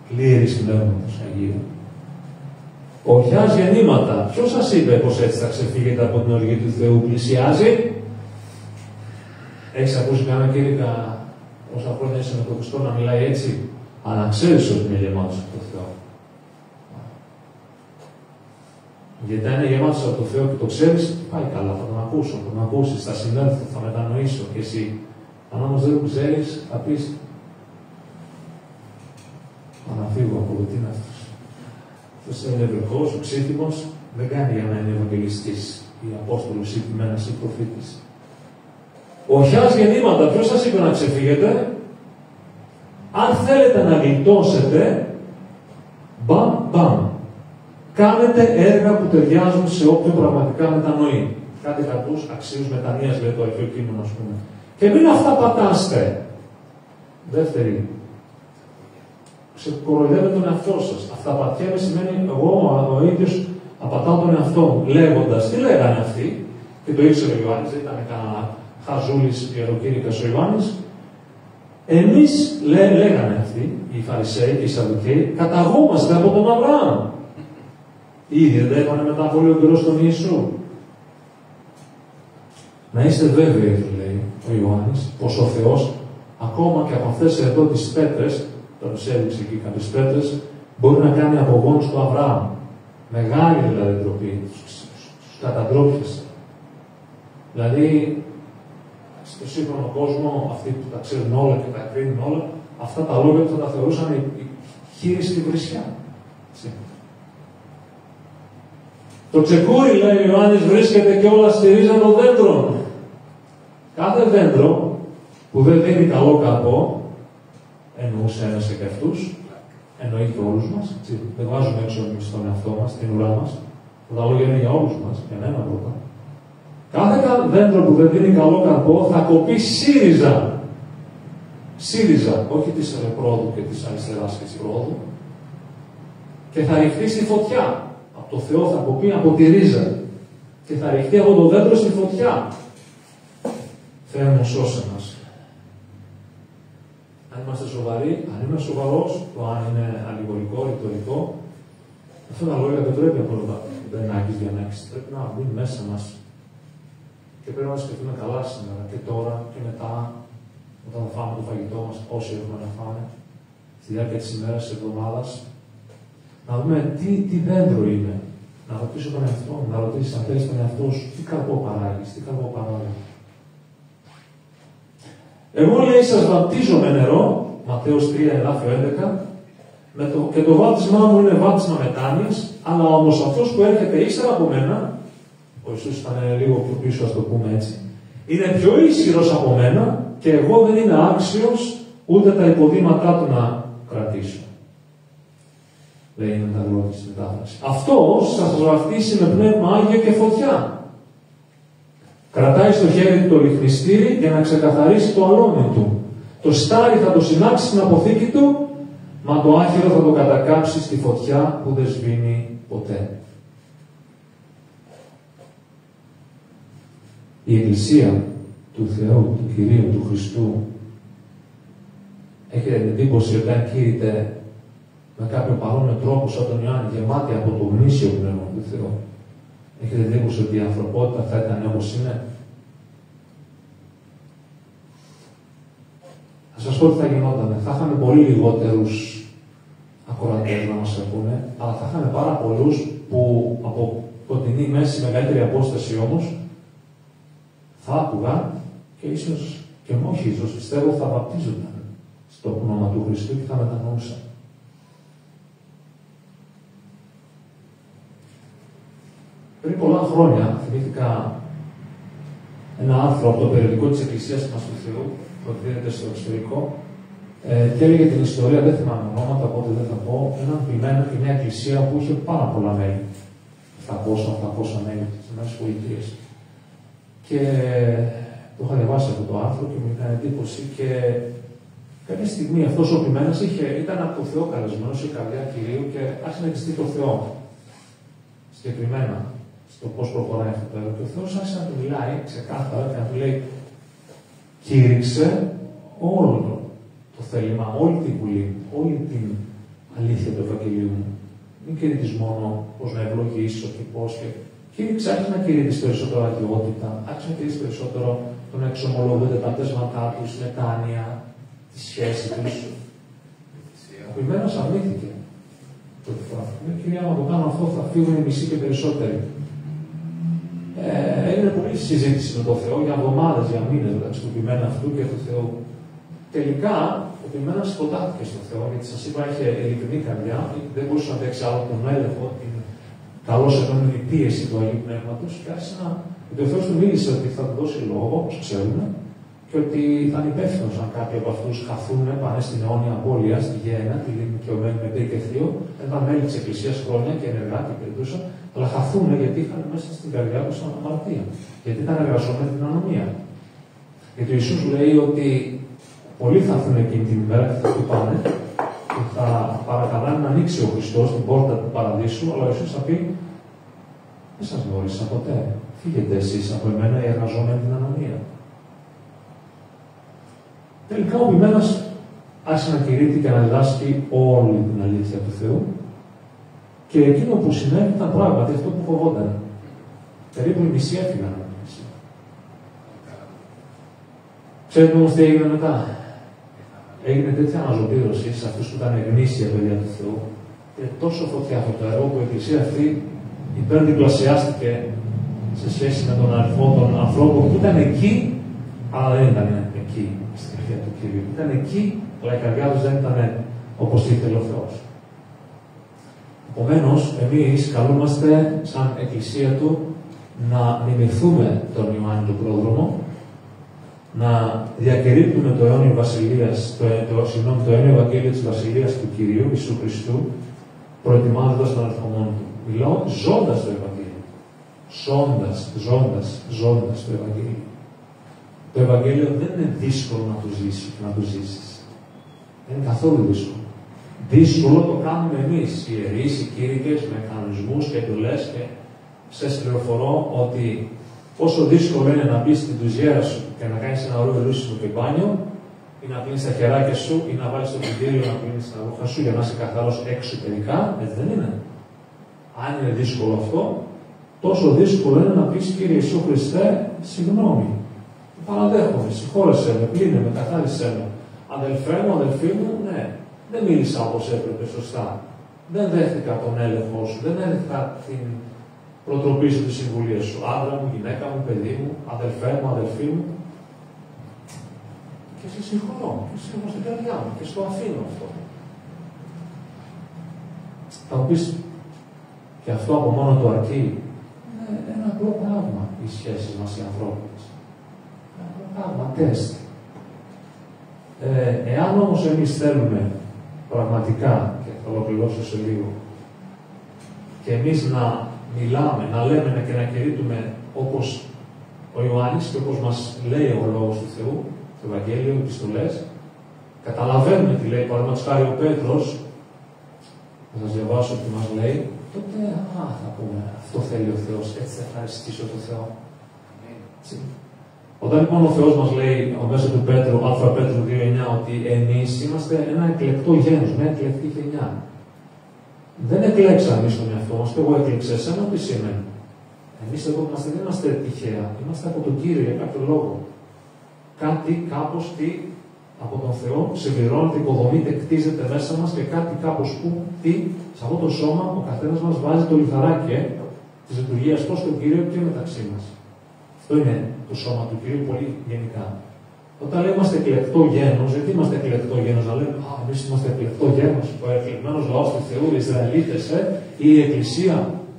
Πλήρης πνεύματος Αγίου. Οχιάς γεννήματα. Ποιος σας είπε πως έτσι θα ξεφύγετε από την οργή του Θεού? Πλησιάζει. Έχεις ακούσει κανένα κήρυκα όσα χρόνια είσαι με τον Χριστό να μιλάει έτσι? Αλλά ξέρεις ότι είναι γεμάτος από τον Θεό. Γιατί αν είναι γεμάτος από τον Θεό και το ξέρεις, πάει καλά, θα τον ακούσω, θα τον ακούσεις, θα συνέλθω, θα μετανοήσω και εσύ. Αν όμως δεν το ξέρεις, θα πεις να φύγω από το τι είναι αυτός. Αυτός είναι ευρωπαϊκός, ο ξύτιμος, δεν κάνει για να είναι ευαγγελιστής ή απόστολος ή ποιμένας ή προφήτης. Οχιάς γεννήματα, ποιος σας είπε να ξεφύγετε? Αν θέλετε να γλιτώσετε, μπαμ, μπαμ. Κάνετε έργα που ταιριάζουν σε όποιον πραγματικά μετανοεί. Κάντε κατούς αξίους μετανοίας, λέει το αρχαίο κείμενο, ας πούμε. Και μην αυτά πατάστε. Δεύτερη. Ξεκοροϊδεύετε τον εαυτό σας. Αυταπατιέμαι σημαίνει εγώ ο ίδιος απατάω τον εαυτό μου, λέγοντας. Τι λέγανε αυτοί? Και το ήξερε ο Ιωάννης, δεν ήταν κανένα χαζούλης ιεροκήρυκας ο Ιωάννης. Εμείς, λέγανε αυτοί, οι Φαρισαίοι και οι Σαδουκαίοι, καταγόμαστε από τον Αβραάμ. Ήδη δεν έκανε μετά πολύ ο καιρός τον Ιησού. Να είστε βέβαιοι, λέει ο Ιωάννης, πως ο Θεός, ακόμα και από αυτές εδώ τις πέτρες, θα τους έδειξε εκεί κάποιες πέτρες, μπορεί να κάνει απογόνους του Αβραάμ. Μεγάλη δηλαδή ντροπή, τους καταντρόπιασε. Δηλαδή, στο σύγχρονο κόσμο, αυτοί που τα ξέρουν όλα και τα κρίνουν όλα, αυτά τα λόγια θα τα θεωρούσαν η χείρη στη βρισιά. Το τσεκούρι, λέει ο Ιωάννης, βρίσκεται και όλα στη ρίζα των δέντρων. Κάθε δέντρο που δεν δίνει καλό καρπό, εννοούσε ένας και αυτούς, εννοεί και όλους μας, δεν βάζουμε έξω εμείς τον εαυτό μας, την ουρά μας, Τα λόγια είναι για όλους μας, για μένα πρώτα. Κάθε δέντρο που δεν δίνει καλό καρπό θα κοπεί ΣΥΡΙΖΑ. ΣΥΡΙΖΑ, όχι της Ελεπρόδου και της αριστεράς και της Ρόδου. Και θα ρηχτεί στη φωτιά. Από το Θεό θα κοπεί από τη ρίζα. Και θα ρηχτεί από το δέντρο στη φωτιά. Θεέ μου, σώσε μας. Αν είμαστε σοβαροί, αν είναι σοβαρός, το αν είναι αλληγορικό, ρητορικό, αυτά τα λόγια δεν πρέπει να διανέξει. Πρέπει να μπουν μέσα μας. Και πρέπει να σκεφτούμε καλά σήμερα και τώρα και μετά, όταν θα φάμε το φαγητό μας, όσοι έχουμε να φάμε, στη διάρκεια της ημέρας, της εβδομάδας, να δούμε τι δέντρο είναι. Να ρωτήσω τον εαυτό μου, να ρωτήσεις αν θέλεις τον εαυτό σου, τι καρπό παράγεις, τι καρπό παράγεις. Εγώ, λέει, σας βαπτίζω με νερό, Ματθαίος 3, εδάφιο 11, και το βάπτισμά μου είναι βάπτισμα μετάνοιας, αλλά όμως αυτός που έρχεται ύστερα από μένα, ο Ιησούς ήταν λίγο πιο πίσω, ας το πούμε έτσι, είναι πιο ισχυρός από μένα και εγώ δεν είμαι άξιος ούτε τα υποδήματά του να κρατήσω. Λέει με τα λόγια της μετάφρασης. Αυτός θα σας βαφτίσει με πνεύμα Άγιο και φωτιά. Κρατάει στο χέρι του το λιχνιστήρι για να ξεκαθαρίσει το αλόνι του. Το στάρι θα το συνάξει στην αποθήκη του, μα το άχυρο θα το κατακάψει στη φωτιά που δεν σβήνει ποτέ. Η Εκκλησία του Θεού, του Κυρίου, του Χριστού, έχετε την εντύπωση ότι αν κήρυτε με κάποιο παρόμοιο τρόπο σαν τον Ιωάννη, γεμάτη από το γνήσιο πνεύμα του Θεού, έχετε την εντύπωση ότι η ανθρωπότητα θα ήταν όπως είναι? Θα σας πω τι θα γινόταν. Θα είχαμε πολύ λιγότερους ακροατές να μας ακούνε, αλλά θα είχαμε πάρα πολλούς που από κοντινή μέση μεγαλύτερη απόσταση όμως θα άκουγαν και ίσως και όχι ίσως, πιστεύω θα βαπτίζονταν στο όνομα του Χριστού και θα μετανοούσαν. Πριν πολλά χρόνια θυμήθηκα ένα άρθρο από το περιοδικό της Εκκλησίας μας του Θεού, που εκδίδεται στο εξωτερικό, και έλεγε την ιστορία, δεν θυμάμαι ονόματα, οπότε δεν θα πω, έναν ποιημένο και μια εκκλησία που είχε πάρα πολλά μέλη. 700-800 μέλη στις ΗΠΑ. Και το είχα διαβάσει αυτό το άρθρο και μου έκανε εντύπωση. Και κάποια στιγμή αυτός ο ποιημένος ήταν από το Θεό καλεσμένος, η καρδιά Κυρίου και άρχισε να πιστεί το Θεό. Συγκεκριμένα στο πώς προχωράει αυτό το έργο. Και ο Θεός άρχισε να του μιλάει ξεκάθαρα και να του λέει: κήρυξε όλο το θέλημα, όλη την βουλή, όλη την αλήθεια του Ευαγγελίου μου. Μην κηρύττεις μόνο πώς να ευλογήσεις και πώς. Κήρυξε, άρχισε να κηρύττεις περισσότερο αγιότητα, άρχισε να κηρύττεις περισσότερο το να εξομολογούνται τα πτέσματά του, η μετάνοια, τη σχέση του. Ο ποιημένος αρνήθηκε. Κυρία, άμα το κάνω αυτό, θα φύγουν οι μισοί και περισσότεροι. Έγινε πολλή συζήτηση με τον Θεό για εβδομάδες, για μήνες μεταξύ του ποιημένου αυτού και του Θεού. Τελικά, ο ποιημένος σκοτάθηκε στον Θεό, γιατί σας είπα, είχε ειλικρινή καρδιά, δεν μπορούσε να αντέξει άλλο τον έλεγχο, την καλώς ενόμενη πίεση του Αγίου Πνεύματος, και άρχισε να. Γιατί ο Θεός του μίλησε ότι θα του δώσει λόγο, όπως ξέρουμε, και ότι θα είναι υπεύθυνος αν κάποιοι από αυτούς χαθούν, πάνε στην αιώνια απώλεια, στη γέννα, τη δικαιωμένη με πύρ και θείο, ήταν μέλη της Εκκλησίας χρόνια και ενεργά και υπηρετούσαν, αλλά χαθούν γιατί είχαν μέσα στην καρδιά τους αμαρτία. Γιατί ήταν εργαζόμενοι την ανομία. Γιατί ο Ιησούς λέει ότι πολλοί θα έρθουν εκείνη την ημέρα και θα του πάνε και θα παρακαλάνε να ανοίξει ο Χριστός την πόρτα του παραδείσου, αλλά ο Ιησούς θα πει: δεν σας γνώρισα ποτέ. Φύγετε εσείς από εμένα οι εργαζόμενοι την ανομία. Τελικά ο ποιημένος άρχισε να κηρύττει και να διδάσκει όλη την αλήθεια του Θεού. Και εκείνο που συνέβη ήταν πράγματι αυτό που φοβόταν. Περίπου οι μισοί έφυγαν από την Εκκλησία. Ξέρετε όμως τι έγινε μετά? Έγινε τέτοια αναζωπήρωση σε αυτούς που ήταν γνήσια παιδιά του Θεού. Και τόσο φωτιά αυτό το έργο που η Εκκλησία αυτή υπερδιπλασιάστηκε σε σχέση με τον αριθμό των ανθρώπων που ήταν εκεί, αλλά δεν ήταν εκεί στην καρδιά του Κυρίου. Ήταν εκεί, αλλά η καρδιά τους δεν ήταν όπως ήθελε ο Θεός. Επομένως, εμείς καλούμαστε σαν Εκκλησία του να μιμηθούμε τον Ιωάννη τον Πρόδρομο, να διακηρύττουμε το αιώνιο Βασιλείας, το αιώνιο Ευαγγέλιο της Βασιλείας του Κυρίου Ιησού Χριστού, προετοιμάζοντας τον ερχομό του. Μιλάω ζώντας το Ευαγγέλιο. ζώντας το Ευαγγέλιο. Το Ευαγγέλιο δεν είναι δύσκολο να το ζήσεις. Δεν είναι καθόλου δύσκολο. Δύσκολο το κάνουμε εμείς, οι ιερείς, οι κήρυκες, με κανονισμούς και εντολές, και σας πληροφορώ ότι πόσο δύσκολο είναι να μπεις στην τουζιέρα σου και να κάνεις ένα ωραίο λούσιμο και μπάνιο, ή να πλύνεις τα χεράκια σου, ή να βάλεις το πλυντήριο να πλύνεις τα ρούχα σου για να είσαι καθαρός εξωτερικά, έτσι δεν είναι. Αν είναι δύσκολο αυτό, τόσο δύσκολο είναι να πεις, Κύριε Ιησού Χριστέ, συγγνώμη. Παραδέχομαι, συγχώρεσέ με, πλύνε με, καθάρισέ με. Αδελφέ μου, αδελφή μου, ναι, δεν μίλησα όπως έπρεπε σωστά. Δεν δέχτηκα τον έλεγχο σου, δεν έδεχτηκα την προτροπή σου, τη συμβουλία σου. Άντρα μου, γυναίκα μου, παιδί μου, αδελφέ μου, αδελφή μου. Και σε συγχωρώ, και σε συγχωρώ στην καρδιά μου, και στο αφήνω αυτό. Θα μου πεις, και αυτό από μόνο του αρκεί. Είναι ένα απλό πράγμα οι σχέσεις μας οι ανθρώπινες. Ένα απλό πράγμα, τεστ. Εάν όμως εμείς θέλουμε πραγματικά, και θα ολοκληρώσω σε λίγο, και εμείς να μιλάμε, να λέμε και να κηρύττουμε όπως ο Ιωάννης και όπως μας λέει ο Λόγος του Θεού, το Ευαγγέλιο, οι επιστολές, καταλαβαίνουμε τι λέει, παραδείγματος χάρη ο Πέτρος, θα σας διαβάσω τι μας λέει, τότε θα πούμε, αυτό θέλει ο Θεός, έτσι θα ευχαριστήσω τον Θεό. Έτσι. Όταν λοιπόν ο Θεός μας λέει, μέσω του Πέτρου, Α Πέτρου 2:9, ότι εμείς είμαστε ένα εκλεκτό γένος, μια εκλεκτή γενιά. Δεν εκλέξαμε εμείς τον εαυτό μας, και εγώ έκλεξα εσένα, τι σημαίνει. Εμείς εδώ δεν είμαστε τυχαία, είμαστε από τον Κύριο για κάποιο λόγο. Κάτι, κάπως, τι, από τον Θεό συμπληρώνεται, οικοδομείται, κτίζεται μέσα μας, και κάτι, κάπως, που, τι, σε αυτό το σώμα ο καθένας μας βάζει το λιθαράκι της λειτουργίας προς τον Κύριο και μεταξύ μας. Αυτό είναι το σώμα του Κυρίου πολύ γενικά. Όταν λέμε είμαστε εκλεκτό γένος, γιατί είμαστε εκλεκτό γένος, να λέμε εμείς είμαστε εκλεκτό γένος, ο εκλεγμένος λαός του Θεού, οι Ισραηλίτες, ή η Εκκλησία,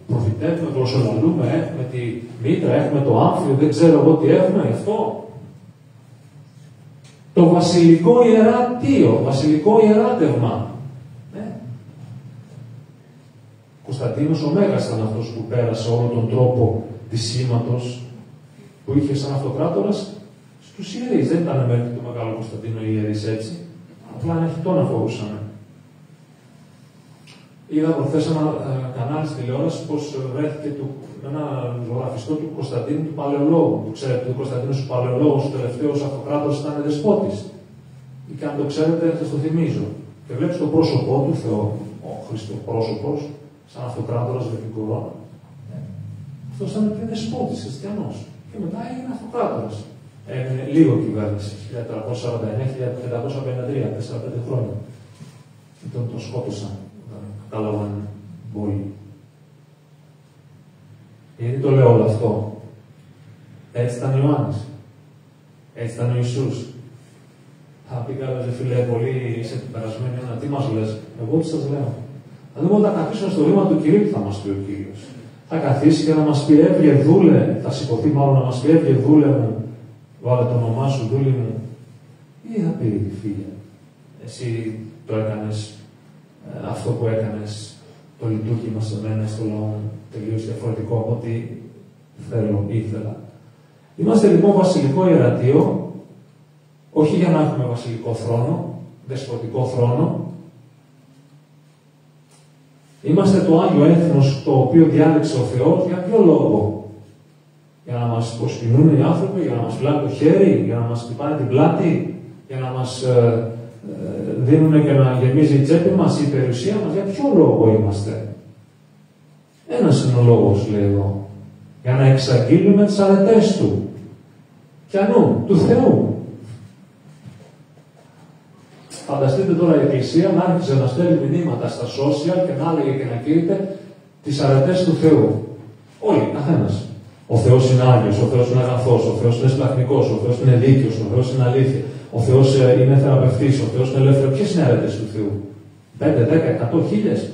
προφητεύουμε, γλωσσολαλούμε, έχουμε τη μήτρα, έχουμε το άμφιο, δεν ξέρω εγώ τι έχουμε, γι' αυτό. Το βασιλικό ιερατείο, βασιλικό ιεράτευμα. Ναι. Κωνσταντίνος ο Μέγας ήταν αυτός που πέρασε όλο τον τρόπο της σήματος που είχε σαν αυτοκράτορας στους ιερείς. Δεν ήταν μέλη του Μεγάλου Κωνσταντίνου οι ιερείς έτσι. Απλά ένα χιτόνα φορούσαμε. Είδα προχθές ένα κανάλι στη τηλεόραση πως βρέθηκε ένα ζωγραφιστό του Κωνσταντίνου του Παλαιολόγου. Που ξέρετε ότι ο Κωνσταντίνος του Παλαιολόγου, ο τελευταίος αυτοκράτορας, ήταν δεσπότης. Ή και αν το ξέρετε, σας το θυμίζω. Και βλέπεις το πρόσωπό του, Θεό, ο Χριστοπρόσωπος, σαν αυτοκράτορας με την κορώνα. Αυτός ήταν πιο δεσπότης, χριστιανός. Και μετά έγινε αυτοκράτορας. Έμεινε λίγο κυβέρνηση, 1449-1553, 4-5 χρόνια. Και τον σκότωσαν, όταν κατάλαβαν πόλη. Γιατί το λέω όλο αυτό. Έτσι ήταν Ιωάννης. Έτσι ήταν ο Ιησούς. Θα πει κάποιος, φίλε, πολύ είσαι περασμένη, τι μας λες. Εγώ τι σας λέω. Θα δούμε όταν καθίσουμε στο ρήμα του Κυρίου, θα μας πει ο Κύριος. Θα καθίσει και να μας πει, έβγε δούλε, θα σηκωθεί μάλλον να μας πει, έβγε δούλε μου, βάλε το όνομά σου, δούλη μου. Ή θα πει, φίλε, εσύ το έκανες, αυτό που έκανες, το λειτουργήμα σε μένα, στο λαό μου, τελείως διαφορετικό από ό,τι θέλω, ήθελα. Είμαστε λοιπόν βασιλικό ιερατείο, όχι για να έχουμε βασιλικό θρόνο, δεσποτικό θρόνο. Είμαστε το Άγιο Έθνος το οποίο διάλεξε ο Θεός για ποιο λόγο? Για να μας υποσκηνούν οι άνθρωποι, για να μας φυλάνε το χέρι, για να μας χτυπάνε την πλάτη, για να μας δίνουν και να γεμίζει η τσέπη μας, η περιουσία μας. Για ποιο λόγο είμαστε? Ένας είναι ο λόγος, λέει εδώ. Για να εξαγγείλουμε τις αρετές Του. Ποιανού? Του Θεού. Φανταστείτε τώρα η Εκκλησία να άρχισε να στέλνει μηνύματα στα social και να έλεγε και να κήρυτε τις αρετές του Θεού. Όλοι, καθένας. Ο Θεός είναι Άγιος, ο Θεός είναι αγαθός, ο Θεός είναι σπλαχνικός, ο Θεός είναι δίκαιος, ο Θεός είναι αλήθεια, ο Θεός είναι θεραπευτής, ο Θεός είναι ελεύθερος. Ποιες είναι οι αρετές του Θεού? 5, 10, 100, 1000.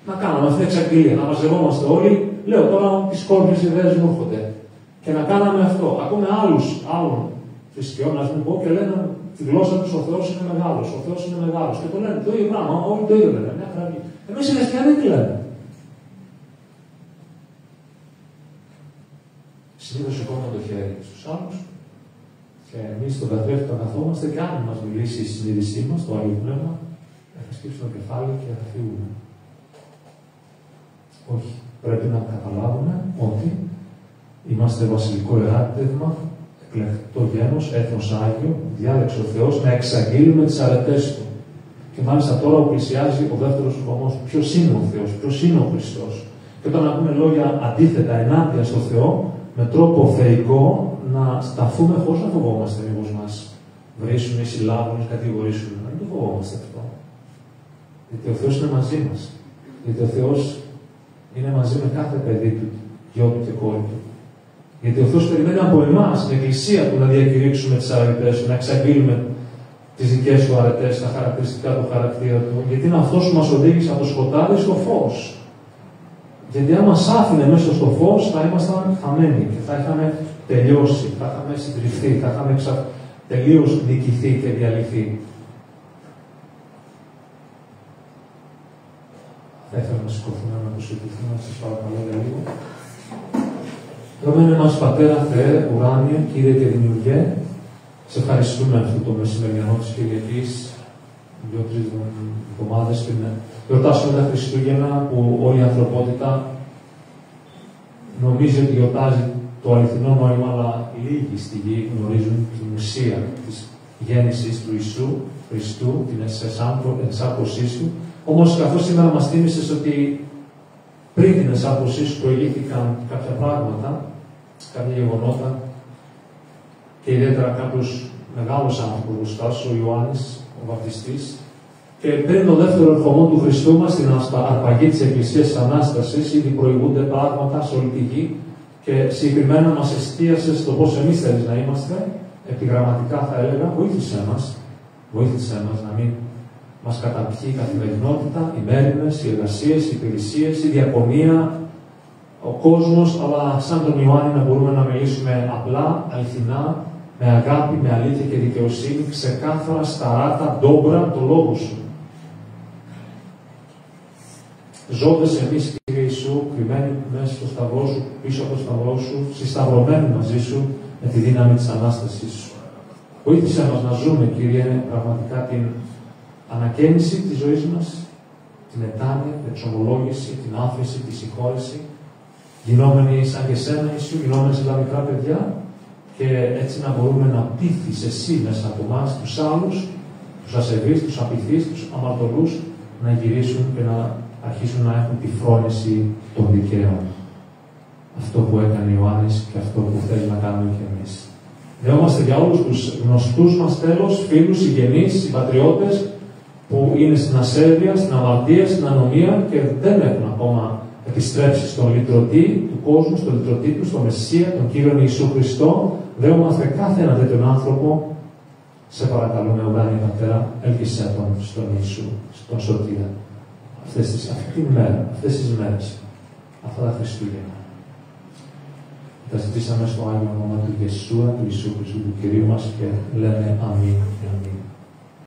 Να κάναμε αυτή την εξαγγελία, να μαζευόμαστε όλοι. Λέω τώρα τις κόρπιες ιδέες μου έρχονται. Και να κάναμε αυτό. Ακούμε άλλων θρησκειών, να μην πω, και λένε τη γλώσσα τους ο Θεός είναι μεγάλος, ο Θεός είναι μεγάλος. Και το λένε το ίδιο πράγμα, όλοι το ίδιο λένε. Εμείς οι χριστιανοί τι λέμε? συνήθως σηκώνουμε το χέρι στους άλλους και εμείς στον καθρέφτη θα καθόμαστε και αν μας μιλήσει η συνείδησή μας, το Άγιο Πνεύμα, θα σκύψουμε το κεφάλι και θα φύγουμε. Όχι. Πρέπει να καταλάβουμε ότι είμαστε βασιλικό εράτευμα, εκλεκτό γένος, έθνος Άγιο, διάλεξε ο Θεός να εξαγγείλουμε τις αρετές Του. Και μάλιστα τώρα που πλησιάζει ο δεύτερος χωμός, ποιος είναι ο Θεός, ποιος είναι ο Χριστός. Και όταν ακούμε λόγια αντίθετα ενάντια στο Θεό, με τρόπο θεϊκό, να σταθούμε χωρίς να φοβόμαστε μήπως μας βρίσουν ή συλλάβουν ή κατηγορήσουν. Να μην το φοβόμαστε αυτό. Γιατί ο Θεός είναι μαζί μας. Γιατί ο Θεός είναι μαζί με κάθε παιδί του, γιο του και κόρη του. Γιατί ο Θεός περιμένει από εμάς, την Εκκλησία Του, να διακηρύξουμε τις αρετές Του, να εξαγγείλουμε τις δικές Του αρετές, τα χαρακτηριστικά του χαρακτήρα Του. Γιατί είναι αυτός που μας οδήγησε από το σκοτάδι στο φως. Γιατί αν μας άφηνε μέσα στο φως, θα ήμασταν χαμένοι και θα είχαμε τελειώσει, θα είχαμε συντριφθεί, θα είχαμε τελείως νικηθεί και διαλυθεί. Θα ήθελα να σηκωθούμε, να προσευχηθούμε, να σας παρακαλώ για λίγο. Δόμενε μας Πατέρα Θεέ, ουράνιε, Κύριε και Δημιουργέ, σε ευχαριστούμε αυτό το μεσημεριανό της Κυριακής, 2-3 εβδομάδες πριν γιορτάσουμε τα Χριστούγεννα, που όλη η ανθρωπότητα νομίζει ότι γιορτάζει το αληθινό νόημα, αλλά λίγοι στη γη γνωρίζουν την ουσία της γέννησης του Ιησού Χριστού, την εξάρτωσής Του. Όμως, καθώς σήμερα μας θύμισες ότι πριν την εξάρτωσή Σου προηγήθηκαν κάποια πράγματα, κάποια γεγονότα, και ιδιαίτερα κάποιους μεγάλους άνθρωπους μπροστά Σου, ο Ιωάννης, ο Βαπτιστής, και πριν το δεύτερο ερχομό του Χριστού μας, στην αρπαγή της Εκκλησίας της Ανάστασης, ήδη προηγούνται πράγματα σε όλη τη γη και συγκεκριμένα μας εστίασε στο πώς εμείς θέλεις να είμαστε, επιγραμματικά θα έλεγα, βοήθησέ μας να μην μας καταπιεί η καθημερινότητα, οι μέρημνες, οι εργασίες, οι υπηρεσίες, η διακονία, ο κόσμος, αλλά σαν τον Ιωάννη να μπορούμε να μιλήσουμε απλά, αληθινά, με αγάπη, με αλήθεια και δικαιοσύνη, ξεκάθαρα, σταράτα, ντόμπρα, το Λόγο Σου. Ζώντας εμείς, Κύριε Ιησού, κρυμμένοι μέσα στο σταυρό Σου, πίσω από το σταυρό Σου, συσταυρωμένοι μαζί Σου, με τη δύναμη της Ανάστασης Σου. Βοήθησέ μας να ζούμε, Κύριε, πραγματικά την ανακαίνιση της ζωής μας, την μετάνοια, την εξομολόγηση, την άφεση, τη συγχώρεση, γινόμενοι σαν και Σένα, Ιησού, γινόμενοι σαν τα μικρά παιδιά, και έτσι να μπορούμε να πείθεις Εσύ μέσα από εμάς τους άλλους, τους ασεβείς, τους απειθείς, τους αμαρτωλούς, να γυρίσουν και να αρχίσουν να έχουν τη φρόνηση των δικαίων. Αυτό που έκανε Ιωάννης και αυτό που θέλει να κάνουμε και εμείς. Δεόμαστε για όλους τους γνωστούς μας τέλος, φίλους, συγγενείς, συμπατριώτες, που είναι στην ασέβεια, στην αμαρτία, στην ανομία και δεν έχουν ακόμα επιστρέψει στον λυτρωτή του κόσμου, στον λυτρωτή του, στον Μεσσία, τον Κύριο Ιησού Χριστό. Δέομαστε κάθε έναν τέτοιον άνθρωπο. Σε παρακαλούμε, ουράνιε Πατέρα, έλκυσέ τον στον Ιησού, στον Σωτήρα. Αυτές τις μέρες, αυτά τα Χριστούγεννα. Τα ζητήσαμε στο Άγιο όνομα του Ιησού, του Ιησού Χριστού, του Κυρίου μας, και λέμε αμήν και αμήν.